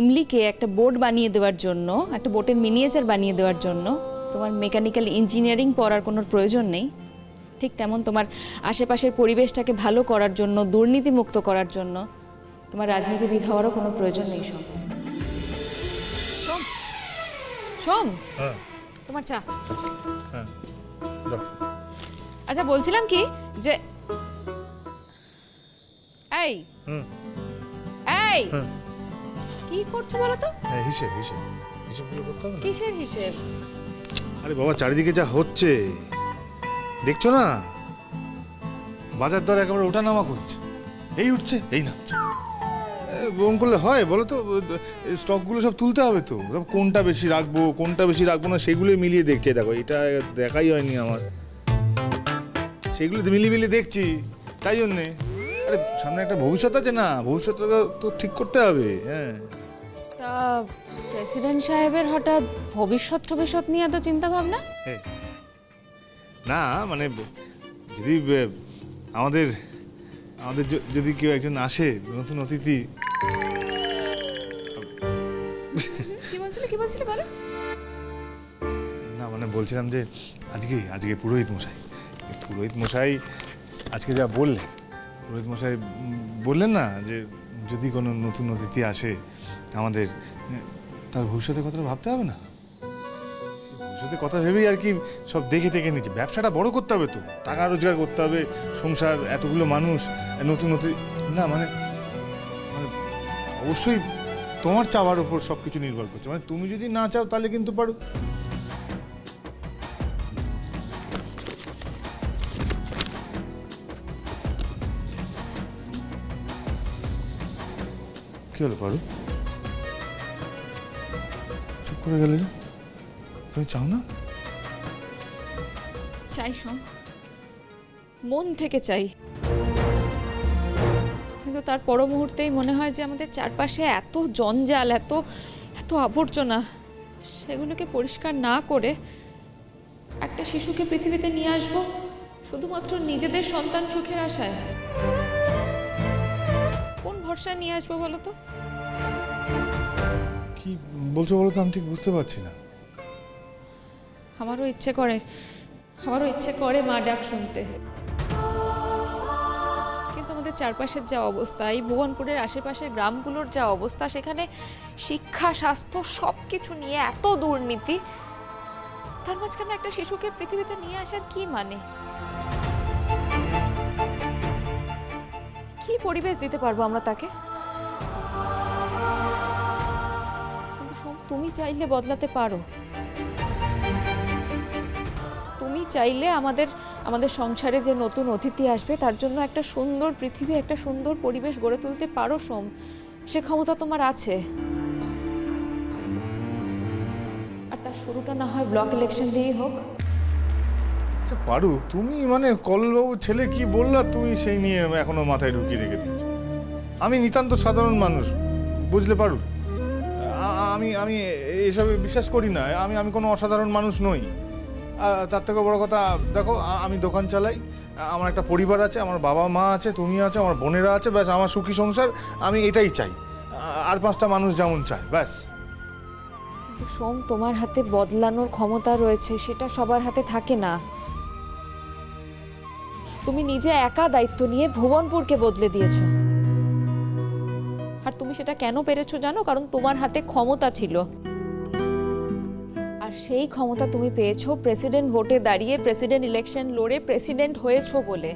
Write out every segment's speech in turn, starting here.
ইমলিকে একটা বোট বানিয়ে দেওয়ার জন্য, একটা বোটের মিনিয়েচার বানিয়ে দেওয়ার জন্য তোমার মেকানিক্যাল ইঞ্জিনিয়ারিং পড়ার কোনো প্রয়োজন নেই। ঠিক তেমন তোমার আশেপাশের পরিবেশটাকে ভালো করার জন্য, দুর্নীতিমুক্ত করার জন্য তোমার রাজনীতিবিদ হওয়ারও কোনো প্রয়োজন নেই। সোম, সোম, সোম, তোমার চা। আচ্ছা, বলছিলাম কি যে এই এই কি করছো বলো তো? হিসেব হিসেব হিসেবগুলো করতে হবে না? কিসের হিসেব? আরে বাবা, চারিদিকে যা হচ্ছে দেখছো না, বাজার দর একেবারে ওঠানামা করছে, এই উঠছে এই নামছে। বম করলে হয় বলো তো? স্টকগুলো সব তুলতে হবে তো, কোনটা বেশি রাখবো কোনটা বেশি রাখবো না সেগুলোই মিলিয়ে দেখছে। দেখো, এটা দেখাই হয়নি আমার, সেগুলো মিলিয়ে মিলিয়ে দেখছি। তাই জন্যে আরে সামনে একটা ভবিষ্যৎ আছে না, ভবিষ্যৎটা তো ঠিক করতে হবে। হ্যাঁ, তা প্রেসিডেন্ট সাহেবের হঠাৎ ভবিষ্যৎ নিয়ে এত চিন্তা ভাবনা? না মানে যদি আমাদের আমাদের যদি কেউ একজন আসে, নতুন অতিথি। কি বলছিলে বলো? না মানে বলছিলাম যে আজকে পুরোহিত মশাই আজকে যা বললেন, পুরোহিত মশাই বললেন না যে যদি কোনো নতুন অতিথি আসে আমাদের, তার ভবিষ্যতের কথাটা ভাবতে হবে না? ভবিষ্যতের কথা ভেবেই আর কি সব দেখে টেকে নিচ্ছে। ব্যবসাটা বড় করতে হবে তো, টাকা রোজগার করতে হবে, সংসার, এতগুলো মানুষ, নতুন অতিথি। না মানে অবশ্যই তোমার চাওয়ার উপর সব কিছু নির্ভর করছে। মানে তুমি যদি না চাও তাহলে কিন্তু পারো। কি হলো পারো? চুপ করে গেলে যে, তুমি চাও না? চাই সোম, মন থেকে চাই, কিন্তু তার পর মুহূর্তেই মনে হয় যে আমাদের চারপাশে এত জঞ্জাল, এত এত আবর্জনা, সেগুলোকে পরিষ্কার না করে একটা শিশুকে পৃথিবীতে নিয়ে আসবো শুধুমাত্র নিজেদের সন্তান সুখের আশায়। কোন ভরসায় নিয়ে আসবো বলো তো? কি বলছো বলো তো, আমি ঠিক বুঝতে পারছি না। আমারও ইচ্ছে করে মা ডাক শুনতে, কিন্তু আমাদের চারপাশের যা অবস্থা, এই ভুবনপুরের আশেপাশের গ্রামগুলোর যা অবস্থা, সেখানে শিক্ষা, স্বাস্থ্য সব কিছু নিয়ে এত দুর্নীতি, তার মাঝখানে একটা শিশুকে পৃথিবীতে নিয়ে আসার কি মানে? কি পরিবেশ দিতে পারবো আমরা তাকে? কিন্তু তুমি চাইলে বদলাতে পারো। তুমি চাইলে আমাদের সংসারে যে নতুন অতিথি আসবে তার জন্য একটা সুন্দর পৃথিবী, একটা সুন্দর পরিবেশ গড়ে তুলতে পারো সোম। সে ক্ষমতা তোমার আছে। আর তার শুরুটা না হয় ব্লক ইলেকশন দিয়েই হোক। আচ্ছা পারু, তুমি মানে কলবাবুর ছেলে কি বললা, তুমি সেই নিয়ে এখনো মাথায় ঢুকিয়ে রেখে দিয়েছো। আমি নিতান্ত সাধারণ মানুষ, বুঝলে পারু? আমি এসবে বিশ্বাস করি না। আমি কোনো অসাধারণ মানুষ নই। তার থেকে বড় কথা, দেখো আমি দোকান চালাই, আমার একটা পরিবার আছে, আমার বাবা মা আছে, তুমি আছে, আমার বোনেরা আছে, ব্যাস আমার সুখী সংসার। আমি এটাই চাই, আর 5টা মানুষ যেমন চায়, ব্যাস। কিন্তু সোম, তোমার হাতে বদলানোর ক্ষমতা রয়েছে, সেটা সবার হাতে থাকে না। তুমি নিজে একা দায়িত্ব নিয়ে ভুবনপুরকে বদলে দিয়েছো। আর তুমি সেটা কেন পেরেছো জানো? কারণ তোমার হাতে ক্ষমতা ছিল। আর সেই ক্ষমতা তুমি পেয়েছো প্রেসিডেন্ট ভোটে দাঁড়িয়ে, প্রেসিডেন্ট ইলেকশন লড়ে প্রেসিডেন্ট হয়েছো বলে।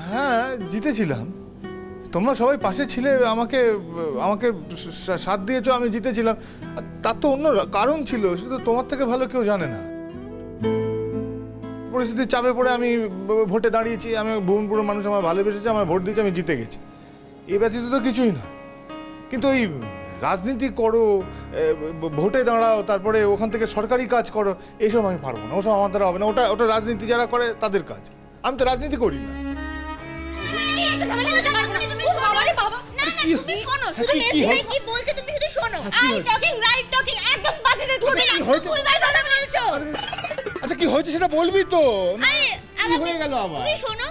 হ্যাঁ, জিতেছিলাম। তোমরা সবাই পাশে ছিলে, আমাকে সাথ দিয়েছো, আমি জিতেছিলাম। তার তো অন্য কারণ ছিল, সেটা তোমার থেকে ভালো কেউ জানে না। পরিস্থিতির চাপে পড়ে আমি ভোটে দাঁড়িয়েছি, আমি ভুবনপুরের মানুষ আমার ভালোবেসেছে, আমার ভোট দিয়েছে, আমি জিতে গেছি। এ ব্যতীত তো কিছুই না। কিন্তু ওই রাজনীতি করো, ভোটে দাঁড়াও, তারপরে ওখান থেকে সরকারি কাজ করো, এইসব আমি পারবো না, ওসব আমার দ্বারা হবে না। ওটা রাজনীতি যারা করে তাদের কাজ, আমি তো রাজনীতি করি না। আচ্ছা কি হয়েছে সেটা বলবি তো? কি হয়ে গেল আবার? তুমি শোনো,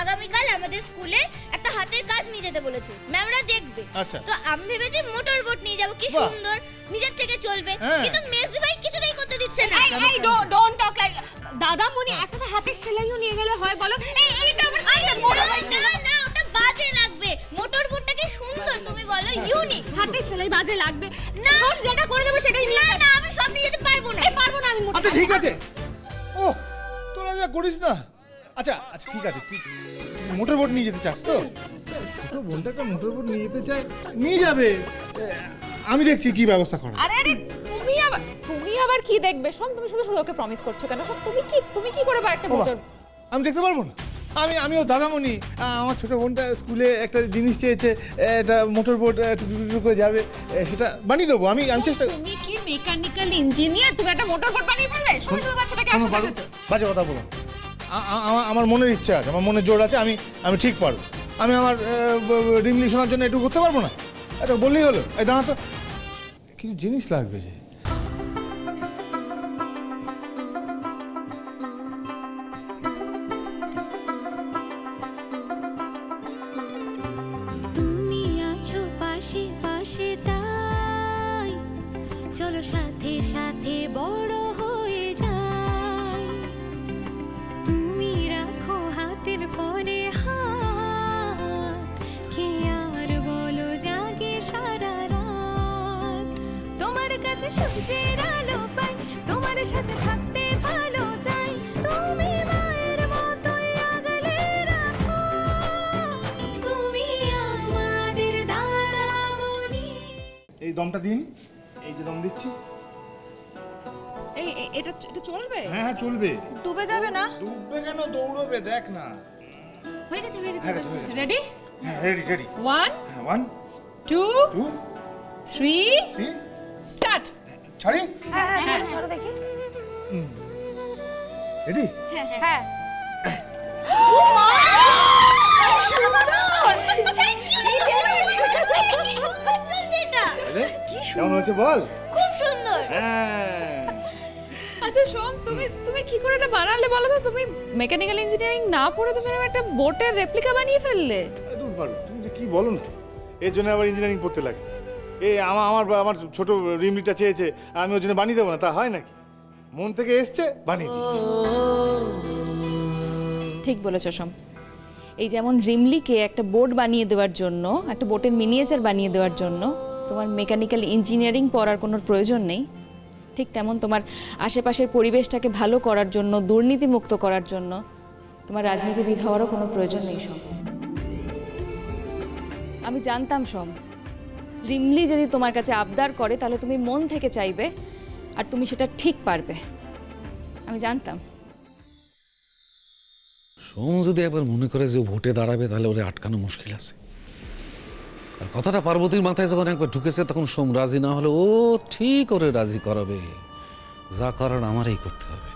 আগামীকাল আমাদের স্কুলে একটা হাতের কাজ নিয়ে যেতে বলেছে ম্যামরা, দেখবে। লাগবে। আচ্ছা। তো আমি ভেবেছি মোটর বোট নিয়ে যাব, কি বাহ। সুন্দর, নিজের থেকে চলবে। হ্যাঁ। কিন্তু মেজদি ভাই কিছুতেই করতে দিচ্ছে না। এই ডোন্ট টক লাইক দাদামণি, একটা তো হাতের সেলাইও নিয়ে গেলে হয় বলো। এইটা আবার আরে না না, ওটা বাজে লাগবে। মোটর বোটটা কি সুন্দর, তুমি বলো, ইউনিক। হাতের সেলাই বাজে লাগবে না। শোন, যেটা করে দেবো সেটাই নিয়ে না না, আমি সব নিয়ে যেতে পারবো না। পারবো না আমি মোটর। আচ্ছা ঠিক আছে। ও তোরা যা করিস না। আচ্ছা আচ্ছা ঠিক আছে, তুই মোটর বোট নিয়ে যেতে চাস তো? ছোট বোনটা একটা মোটর বোট নিয়ে যেতে চায়, নিয়ে যাবে। আমি দেখছি কি ব্যবস্থা করা। আরে আরে তুমি আবার কি দেখবে? শোন, তুমি শুধু শুধু ওকে প্রমিস করছো কেন? সব তুমি কি করে একটা বাবা, মোটর? আমি দেখতে পারবো না। আমিও দাদামণি, আমার ছোট বোনটা স্কুলে একটা জিনিস চেয়েছে, একটা মোটর বোট টুকটুক করে যাবে, সেটা বানিয়ে দেবো। আমি চেষ্টা। তুমি কি মেকানিক্যাল ইঞ্জিনিয়ার? তুমি একটা মোটর বোট বানিয়ে ফেলবে? শুধু শুধু বাচ্চাটাকে শোনো, আসতে পারো? দেখেছো? বাজে কথা বলো। আমার মনের ইচ্ছা আছে, আমার মনে জোর আছে, আমি ঠিক পারবো। আমি আমার রিমলি শোনার জন্য একটু করতে পারবো না? এটা বললেই হলো। এই দাঁড়া তো, কিছু জিনিস লাগবে যে। তুমি আছো পাশে পাশে তাই চলো সাথে সাথে বড় হয়ে যাই। তুমি রাখো হাতের পরে হাত, কে আর বলো জাগে সারা রাত। তোমার কাছে সূর্যের আলো পাই, তোমার সাথে থাকতে ভালো চাই। তুমি মায়ের মতোই আগলে রাখো, তুমি আমাদের দারামণি। এই দমটা দিন, এই যে দম দিচ্ছি। এটা চলবে? হ্যাঁ হ্যাঁ চলবে। ডুবে যাবে না? ডুববে কেন, দৌড়বে, দেখ না। হয়ে গেছে হয়ে গেছে, হয়ে গেছে। রেডি? হ্যাঁ রেডি রেডি। 1 হ্যাঁ 1 2 2 3 3 স্টার্ট। ছাড়ি। হ্যাঁ হ্যাঁ, ছাড়ো ছাড়ো দেখি। রেডি। হ্যাঁ। সুন্দর চলছে এটা। কেমন হয়েছে বল? খুব সুন্দর। হ্যাঁ। আচ্ছা শোন, তুমি কি করে এটা বানালে বলো তো? তুমি মেকানিক্যাল ইঞ্জিনিয়ারিং না পড়ে তুমি এরকম একটা বোটের রেপ্লিকা বানিয়ে ফেললে। দূর পারো, তুমি যে কি বলো না, এর জন্য আবার ইঞ্জিনিয়ারিং পড়তে লাগে। আমার ছোট রিমলিটা চেয়েছে, আমি ওর জন্য বানিয়ে দেবো না, তা হয় নাকি? মন থেকে এসছে, বানিয়ে দিচ্ছি। ঠিক বলেছো সোম। এই যেমন রিমলিকে একটা বোট বানিয়ে দেওয়ার জন্য, একটা বোটের মিনিয়েচার বানিয়ে দেওয়ার জন্য তোমার মেকানিক্যাল ইঞ্জিনিয়ারিং পড়ার কোনো প্রয়োজন নেই, ঠিক তেমন তোমার আশেপাশের পরিবেশটাকে ভালো করার জন্য, দুর্নীতিমুক্ত করার জন্য তোমার রাজনীতিবিদ হওয়ারও কোনো প্রয়োজন নেই সোম। আমি জানতাম সোম, রিমলি যদি তোমার কাছে আবদার করে তাহলে তুমি মন থেকে চাইবে আর তুমি সেটা ঠিক পারবে। আমি জানতাম। সোম যদি একবার মনে করে যে ও ভোটে দাঁড়াবে, তাহলে ওরে আটকানো মুশকিল আছে। আর কথাটা পার্বতীর মাথায় যখন একবার ঢুকেছে, তখন সোম রাজি না হলে ও ঠিক ওরে রাজি করাবে। যা করার আমারই করতে হবে।